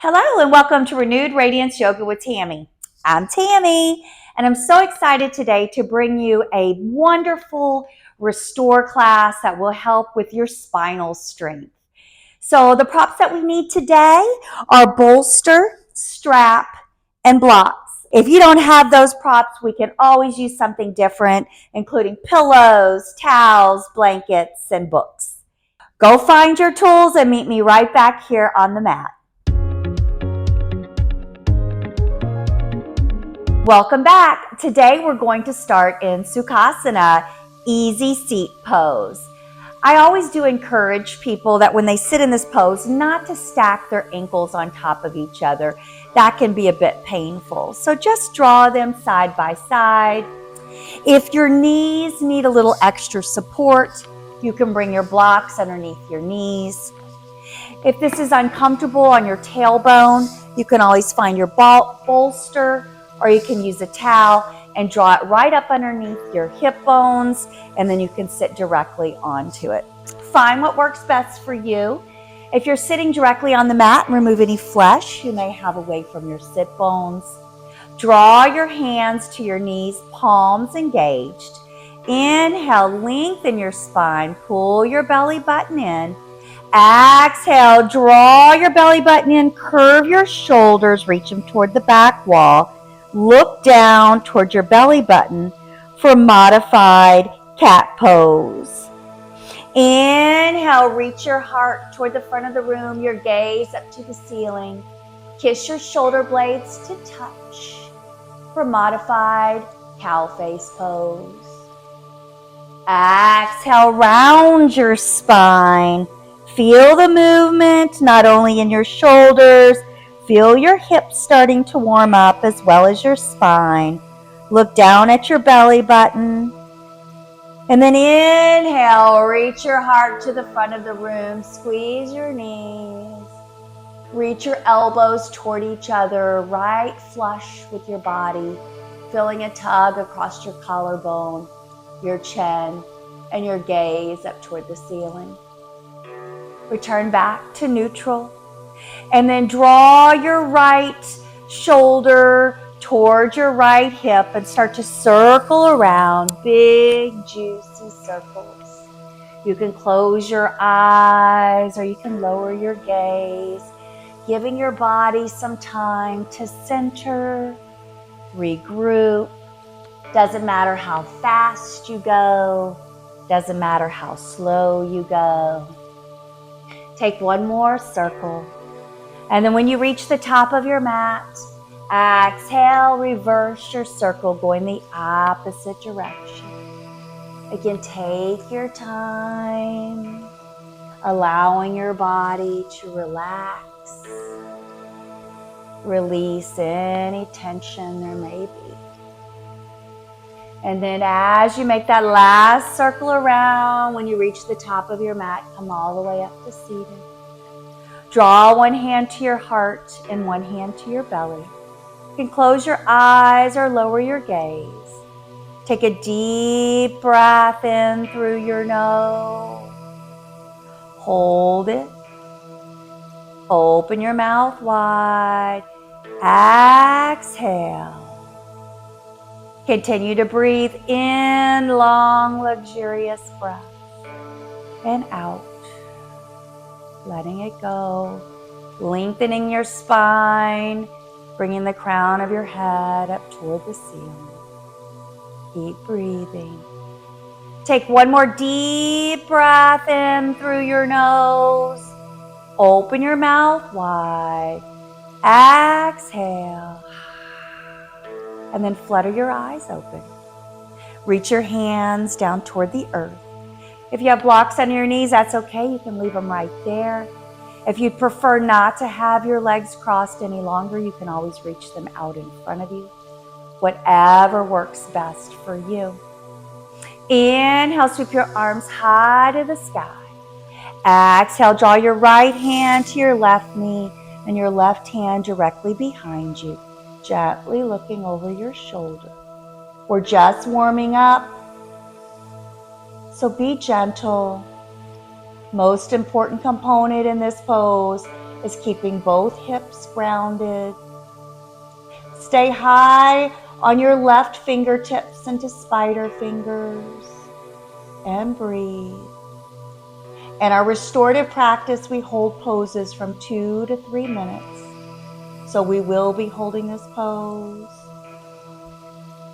Hello and welcome to Renewed Radiance Yoga with Tami. I'm Tami and I'm so excited today to bring you a wonderful restore class that will help with your spinal strength. So the props that we need today are bolster, strap, and blocks. If you don't have those props, we can always use something different, including pillows, towels, blankets, and books. Go find your tools and meet me right back here on the mat. Welcome back. Today we're going to start in Sukhasana, easy seat pose. I always do encourage people that when they sit in this pose, not to stack their ankles on top of each other. That can be a bit painful. So just draw them side by side. If your knees need a little extra support, you can bring your blocks underneath your knees. If this is uncomfortable on your tailbone, you can always find your bolster, or you can use a towel and draw it right up underneath your hip bones, and then you can sit directly onto it. Find what works best for you. If you're sitting directly on the mat, remove any flesh you may have away from your sit bones. Draw your hands to your knees, palms engaged. Inhale, lengthen your spine, pull your belly button in. Exhale, draw your belly button in, curve your shoulders, reach them toward the back wall. Look down toward your belly button for modified cat pose. Inhale, reach your heart toward the front of the room, your gaze up to the ceiling. Kiss your shoulder blades to touch for modified cow face pose. Exhale, round your spine. Feel the movement not only in your shoulders, feel your hips starting to warm up as well as your spine. Look down at your belly button. And then inhale, reach your heart to the front of the room. Squeeze your knees. Reach your elbows toward each other, right flush with your body. Feeling a tug across your collarbone, your chin, and your gaze up toward the ceiling. Return back to neutral. And then draw your right shoulder towards your right hip and start to circle around, big juicy circles. You can close your eyes or you can lower your gaze, giving your body some time to center, regroup. Doesn't matter how fast you go, doesn't matter how slow you go. Take one more circle. And then when you reach the top of your mat, exhale, reverse your circle, going the opposite direction. Again, take your time, allowing your body to relax. Release any tension there may be. And then as you make that last circle around, when you reach the top of your mat, come all the way up to seated. Draw one hand to your heart and one hand to your belly. You can close your eyes or lower your gaze. Take a deep breath in through your nose. Hold it. Open your mouth wide. Exhale. Continue to breathe in long, luxurious breath and out. Letting it go, lengthening your spine, bringing the crown of your head up toward the ceiling. Keep breathing. Take one more deep breath in through your nose. Open your mouth wide. Exhale. And then flutter your eyes open. Reach your hands down toward the earth. If you have blocks under your knees, that's okay. You can leave them right there. If you'd prefer not to have your legs crossed any longer, you can always reach them out in front of you. Whatever works best for you. Inhale, sweep your arms high to the sky. Exhale, draw your right hand to your left knee and your left hand directly behind you, gently looking over your shoulder. We're just warming up. So be gentle. Most important component in this pose is keeping both hips grounded. Stay high on your left fingertips into spider fingers and breathe. In our restorative practice, we hold poses from 2 to 3 minutes. So we will be holding this pose.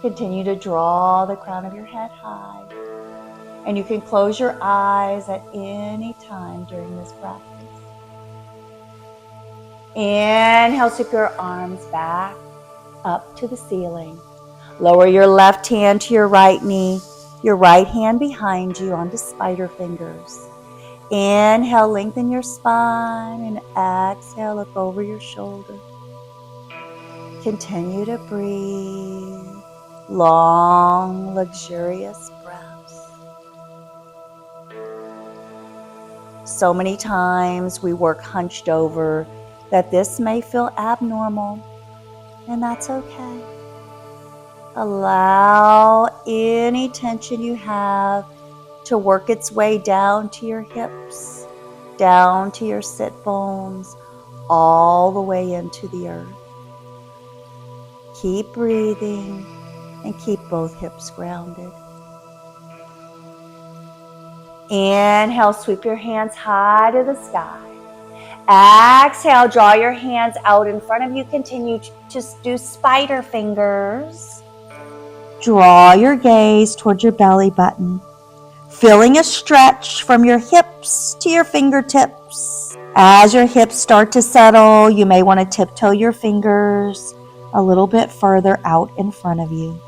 Continue to draw the crown of your head high. And you can close your eyes at any time during this practice. Inhale, sweep your arms back up to the ceiling. Lower your left hand to your right knee, your right hand behind you onto spider fingers. Inhale, lengthen your spine, and exhale, look over your shoulder. Continue to breathe. Long, luxurious breaths. So many times we work hunched over that this may feel abnormal, and that's okay. Allow any tension you have to work its way down to your hips, down to your sit bones, all the way into the earth. Keep breathing and keep both hips grounded. Inhale, sweep your hands high to the sky. Exhale, draw your hands out in front of you. Continue to just do spider fingers. Draw your gaze towards your belly button, feeling a stretch from your hips to your fingertips. As your hips start to settle, you may want to tiptoe your fingers a little bit further out in front of you.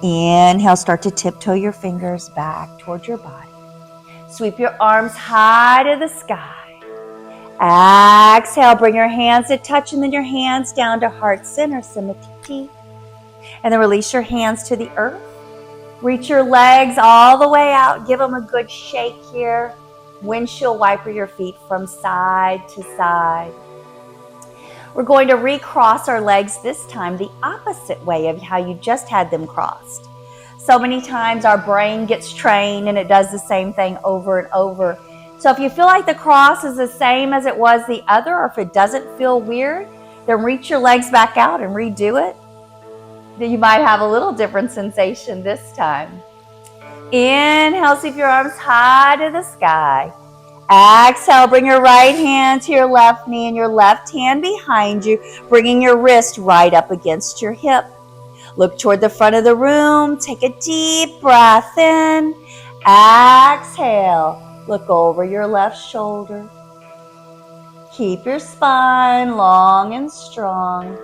Inhale, start to tiptoe your fingers back towards your body. Sweep your arms high to the sky. Exhale, bring your hands to touch and then your hands down to heart center, Simati. And then release your hands to the earth. Reach your legs all the way out. Give them a good shake here. Windshield wiper your feet from side to side. We're going to recross our legs this time the opposite way of how you just had them crossed. So many times our brain gets trained and it does the same thing over and over. So if you feel like the cross is the same as it was the other, or if it doesn't feel weird, then reach your legs back out and redo it. Then you might have a little different sensation this time. Inhale, sweep your arms high to the sky. Exhale, bring your right hand to your left knee and your left hand behind you, bringing your wrist right up against your hip. Look toward the front of the room. Take a deep breath in. Exhale, look over your left shoulder. Keep your spine long and strong.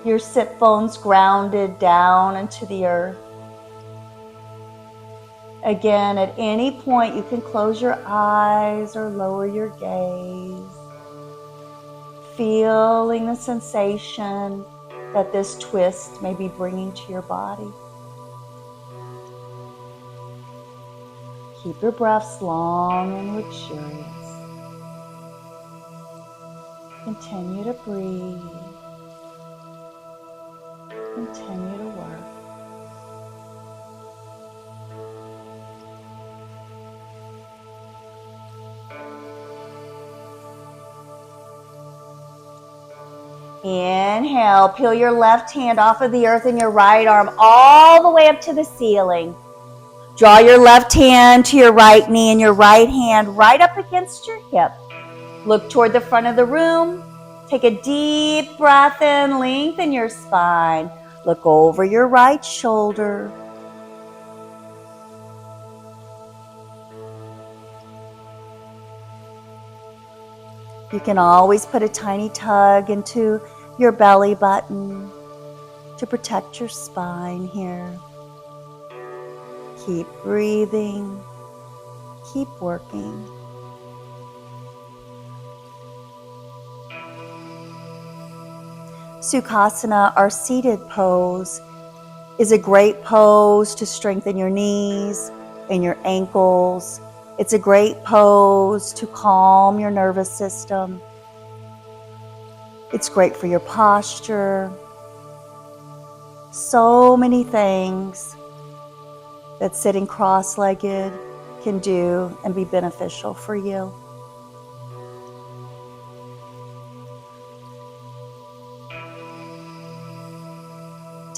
Your sit bones grounded down into the earth. Again, at any point you can close your eyes or lower your gaze, feeling the sensation that this twist may be bringing to your body. Keep your breaths long and luxurious. Continue to breathe. Continue to work. Inhale, peel your left hand off of the earth and your right arm all the way up to the ceiling. Draw your left hand to your right knee and your right hand right up against your hip. Look toward the front of the room. Take a deep breath in, lengthen your spine. Look over your right shoulder. You can always put a tiny tug into your belly button to protect your spine here. Keep breathing. Keep working. Sukhasana, our seated pose, is a great pose to strengthen your knees and your ankles. It's a great pose to calm your nervous system. It's great for your posture. So many things that sitting cross-legged can do and be beneficial for you.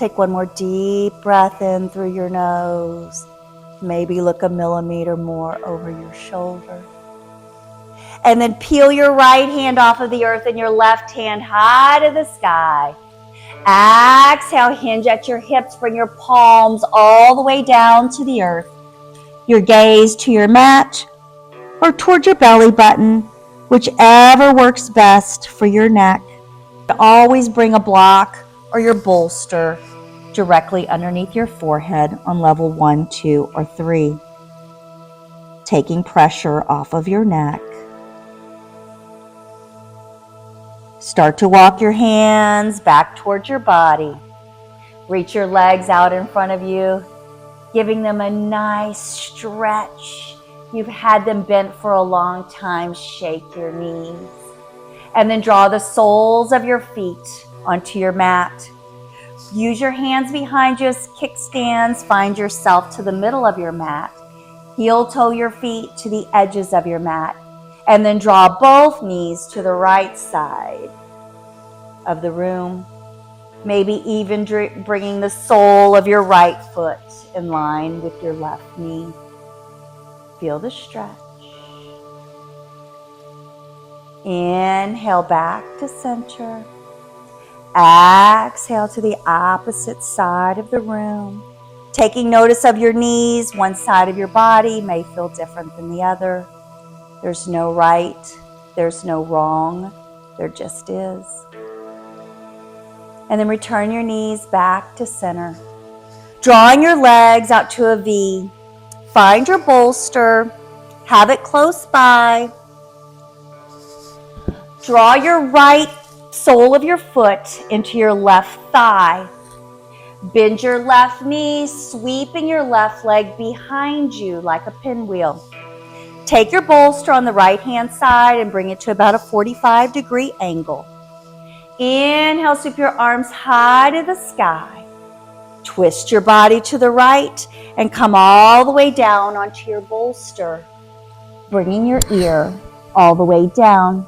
Take one more deep breath in through your nose. Maybe look a millimeter more over your shoulder. And then peel your right hand off of the earth and your left hand high to the sky. Exhale, hinge at your hips. Bring your palms all the way down to the earth. Your gaze to your mat or toward your belly button, whichever works best for your neck. Always bring a block or your bolster directly underneath your forehead on level 1, 2, or 3, taking pressure off of your neck. Start to walk your hands back towards your body. Reach your legs out in front of you, giving them a nice stretch. You've had them bent for a long time. Shake your knees. And then draw the soles of your feet onto your mat. Use your hands behind you as kickstands. Find yourself to the middle of your mat. Heel toe your feet to the edges of your mat. And then draw both knees to the right side of the room. Maybe even bringing the sole of your right foot in line with your left knee. Feel the stretch. Inhale back to center. Exhale to the opposite side of the room. Taking notice of your knees. One side of your body may feel different than the other. There's no right, there's no wrong, there just is. And then return your knees back to center. Drawing your legs out to a V. Find your bolster, have it close by. Draw your right sole of your foot into your left thigh. Bend your left knee, sweeping your left leg behind you like a pinwheel. Take your bolster on the right-hand side and bring it to about a 45-degree angle. Inhale, sweep your arms high to the sky. Twist your body to the right and come all the way down onto your bolster, bringing your ear all the way down.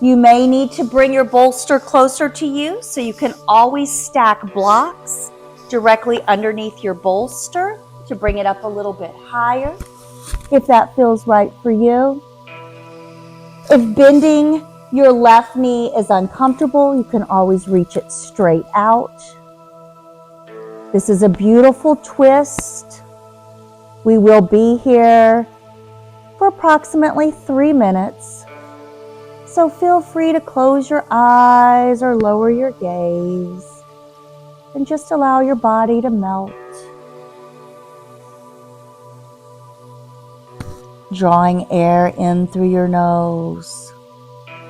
You may need to bring your bolster closer to you, so you can always stack blocks directly underneath your bolster to bring it up a little bit higher, if that feels right for you. If bending your left knee is uncomfortable, you can always reach it straight out. This is a beautiful twist. We will be here for approximately 3 minutes. So feel free to close your eyes or lower your gaze and just allow your body to melt. Drawing air in through your nose,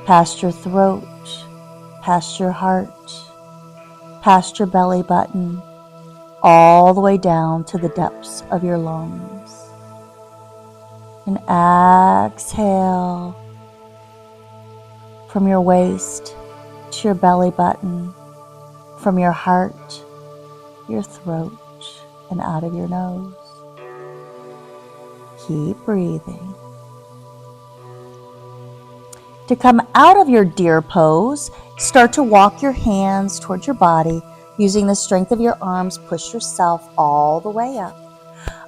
past your throat, past your heart, past your belly button, all the way down to the depths of your lungs. And exhale from your waist to your belly button, from your heart, your throat, and out of your nose. Keep breathing. To come out of your deer pose, start to walk your hands towards your body. Using the strength of your arms, push yourself all the way up.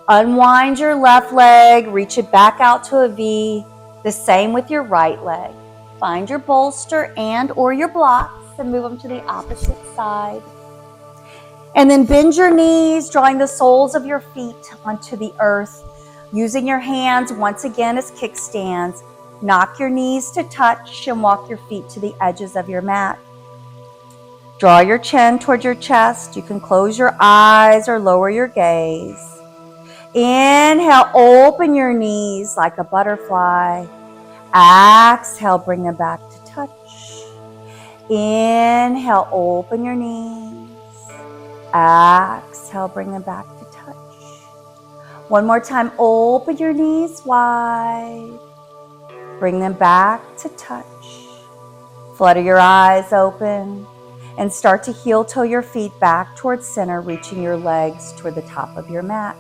Unwind your left leg, reach it back out to a V. The same with your right leg. Find your bolster and or your blocks and move them to the opposite side. And then bend your knees, drawing the soles of your feet onto the earth. Using your hands once again as kickstands, knock your knees to touch and walk your feet to the edges of your mat. Draw your chin toward your chest. You can close your eyes or lower your gaze. Inhale, open your knees like a butterfly. Exhale, bring them back to touch. Inhale, open your knees. Exhale, bring them back to touch. One more time, open your knees wide. Bring them back to touch. Flutter your eyes open and start to heel toe your feet back towards center, reaching your legs toward the top of your mat.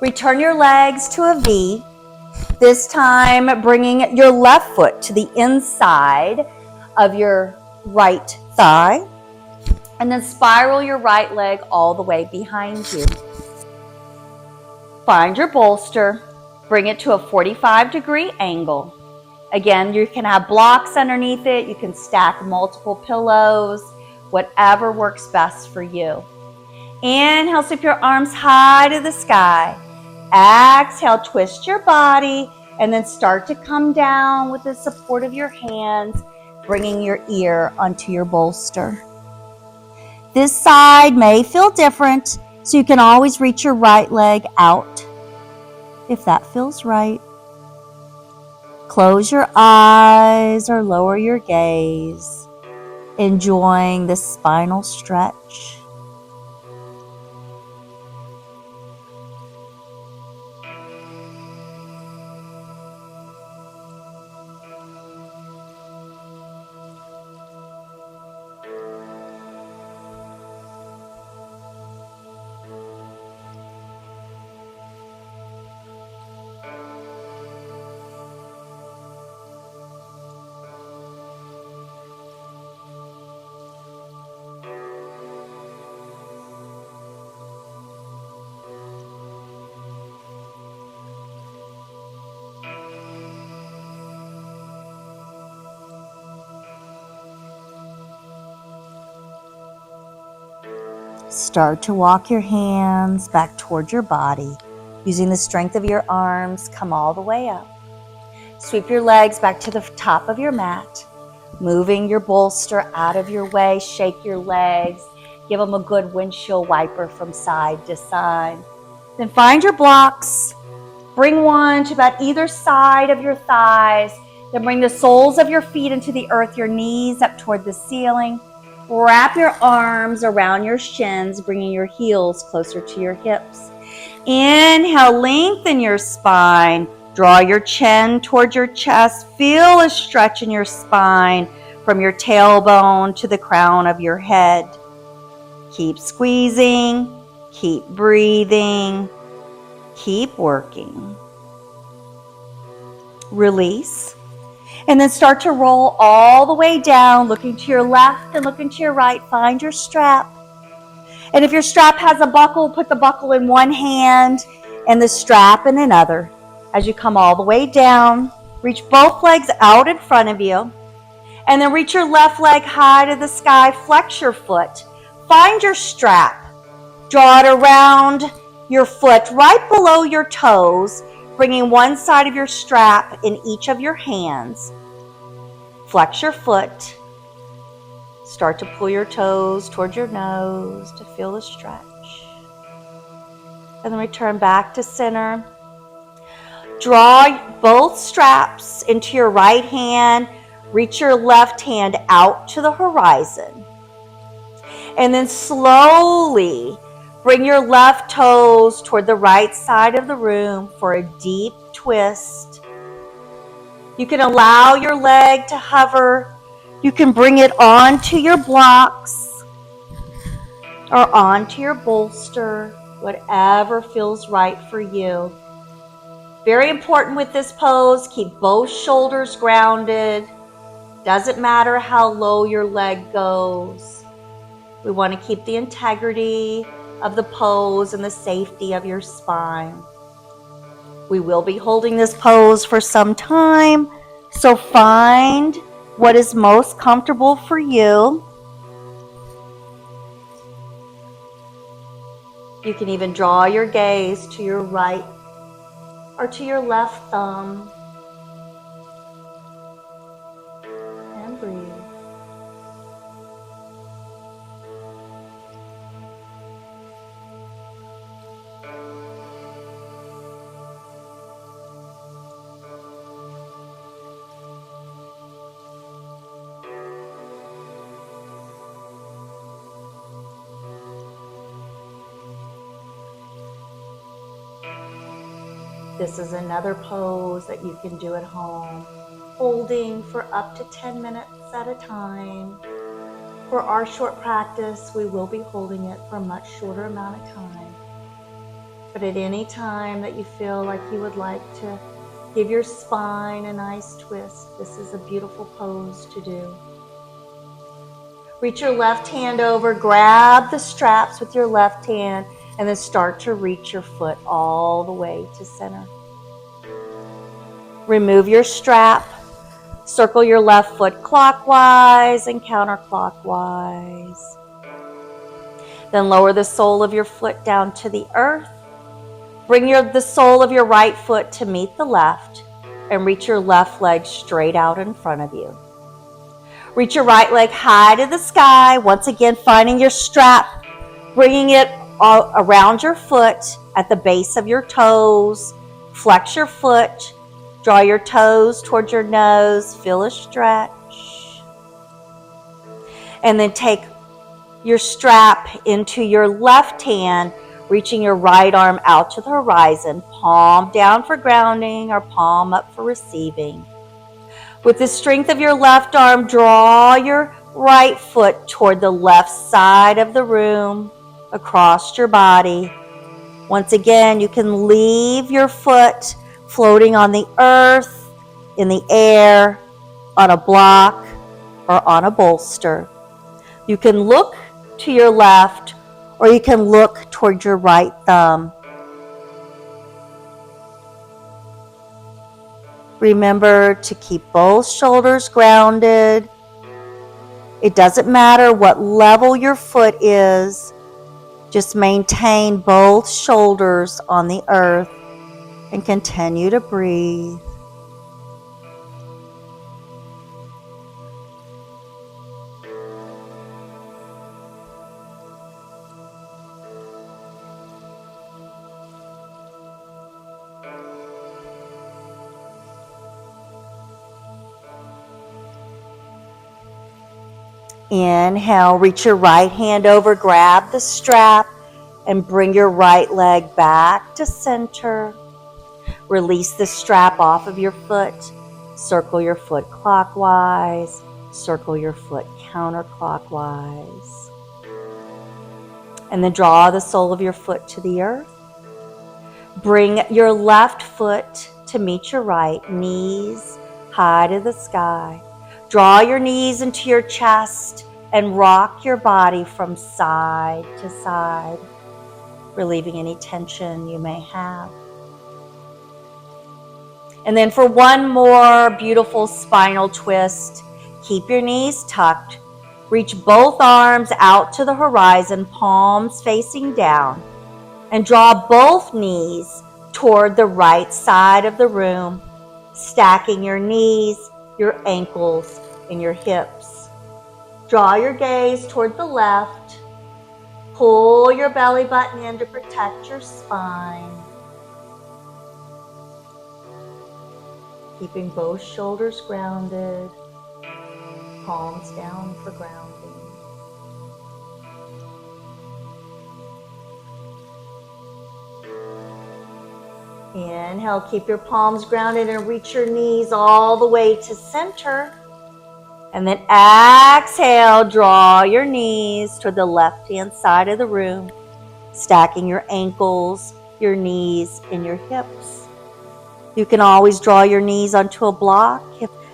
Return your legs to a V. This time, bringing your left foot to the inside of your right thigh. And then spiral your right leg all the way behind you. Find your bolster, bring it to a 45-degree angle. Again, you can have blocks underneath it, you can stack multiple pillows, whatever works best for you. Inhale, sweep your arms high to the sky. Exhale, twist your body, and then start to come down with the support of your hands, bringing your ear onto your bolster. This side may feel different, so you can always reach your right leg out if that feels right. Close your eyes or lower your gaze, enjoying this spinal stretch. Start to walk your hands back toward your body. Using the strength of your arms, come all the way up. Sweep your legs back to the top of your mat. Moving your bolster out of your way, shake your legs. Give them a good windshield wiper from side to side. Then find your blocks. Bring one to about either side of your thighs. Then bring the soles of your feet into the earth, your knees up toward the ceiling. Wrap your arms around your shins, bringing your heels closer to your hips. Inhale, lengthen your spine. Draw your chin toward your chest. Feel a stretch in your spine from your tailbone to the crown of your head. Keep squeezing, keep breathing, keep working. Release. And then start to roll all the way down, looking to your left and looking to your right. Find your strap. And if your strap has a buckle, put the buckle in one hand and the strap in another. As you come all the way down, reach both legs out in front of you. And then reach your left leg high to the sky. Flex your foot. Find your strap. Draw it around your foot right below your toes, bringing one side of your strap in each of your hands. Flex your foot. Start to pull your toes toward your nose to feel the stretch. And then return back to center. Draw both straps into your right hand. Reach your left hand out to the horizon. And then slowly bring your left toes toward the right side of the room for a deep twist. You can allow your leg to hover. You can bring it onto your blocks or onto your bolster, whatever feels right for you. Very important with this pose, keep both shoulders grounded. Doesn't matter how low your leg goes. We want to keep the integrity of the pose and the safety of your spine. We will be holding this pose for some time, so find what is most comfortable for you. You can even draw your gaze to your right or to your left thumb and breathe. This is another pose that you can do at home, holding for up to 10 minutes at a time. For our short practice, we will be holding it for a much shorter amount of time. But at any time that you feel like you would like to give your spine a nice twist, this is a beautiful pose to do. Reach your left hand over, grab the straps with your left hand, and then start to reach your foot all the way to center. Remove your strap. Circle your left foot clockwise and counterclockwise. Then lower the sole of your foot down to the earth. Bring the sole of your right foot to meet the left and reach your left leg straight out in front of you. Reach your right leg high to the sky, once again finding your strap, bringing it around your foot at the base of your toes. Flex your foot, draw your toes towards your nose, feel a stretch. And then take your strap into your left hand, reaching your right arm out to the horizon, palm down for grounding or palm up for receiving. With the strength of your left arm, draw your right foot toward the left side of the room, across your body. Once again, you can leave your foot floating on the earth, in the air, on a block, or on a bolster. You can look to your left, or you can look toward your right thumb. Remember to keep both shoulders grounded. It doesn't matter what level your foot is. Just maintain both shoulders on the earth and continue to breathe. Inhale, reach your right hand over, grab the strap, and bring your right leg back to center. Release the strap off of your foot. Circle your foot clockwise. Circle your foot counterclockwise. And then draw the sole of your foot to the earth. Bring your left foot to meet your right, knees high to the sky. Draw your knees into your chest and rock your body from side to side, relieving any tension you may have. And then for one more beautiful spinal twist, keep your knees tucked. Reach both arms out to the horizon, palms facing down, and draw both knees toward the right side of the room, stacking your knees, your ankles, and your hips. Draw your gaze toward the left. Pull your belly button in to protect your spine. Keeping both shoulders grounded, palms down for grounding. Inhale, keep your palms grounded and reach your knees all the way to center. And then exhale, draw your knees toward the left-hand side of the room, stacking your ankles, your knees, and your hips. You can always draw your knees onto a block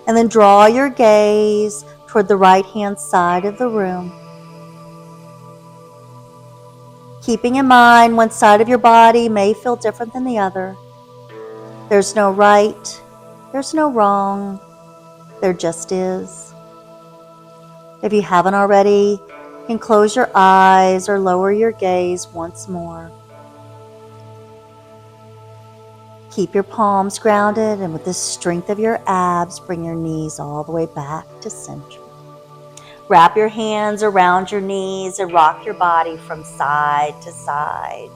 and then draw your gaze toward the right-hand side of the room. Keeping in mind one side of your body may feel different than the other. There's no right, there's no wrong, there just is. If you haven't already, you can close your eyes or lower your gaze once more. Keep your palms grounded, and with the strength of your abs, bring your knees all the way back to center. Wrap your hands around your knees and rock your body from side to side,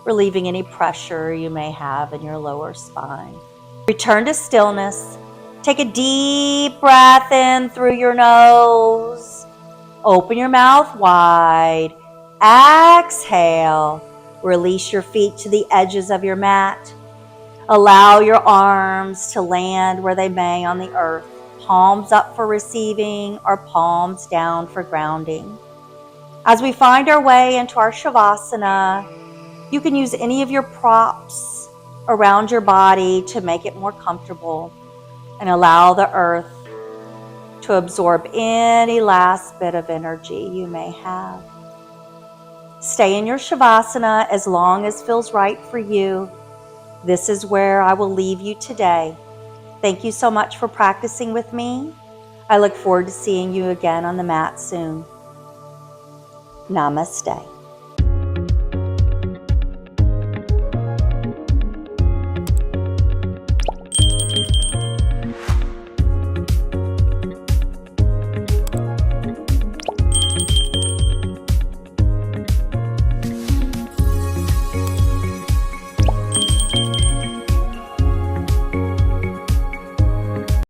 relieving any pressure you may have in your lower spine. Return to stillness. Take a deep breath in through your nose. Open your mouth wide. Exhale. Release your feet to the edges of your mat. Allow your arms to land where they may on the earth. Palms up for receiving or palms down for grounding. As we find our way into our Savasana, you can use any of your props around your body to make it more comfortable and allow the earth to absorb any last bit of energy you may have. Stay in your Shavasana as long as feels right for you. This is where I will leave you today. Thank you so much for practicing with me. I look forward to seeing you again on the mat soon. Namaste.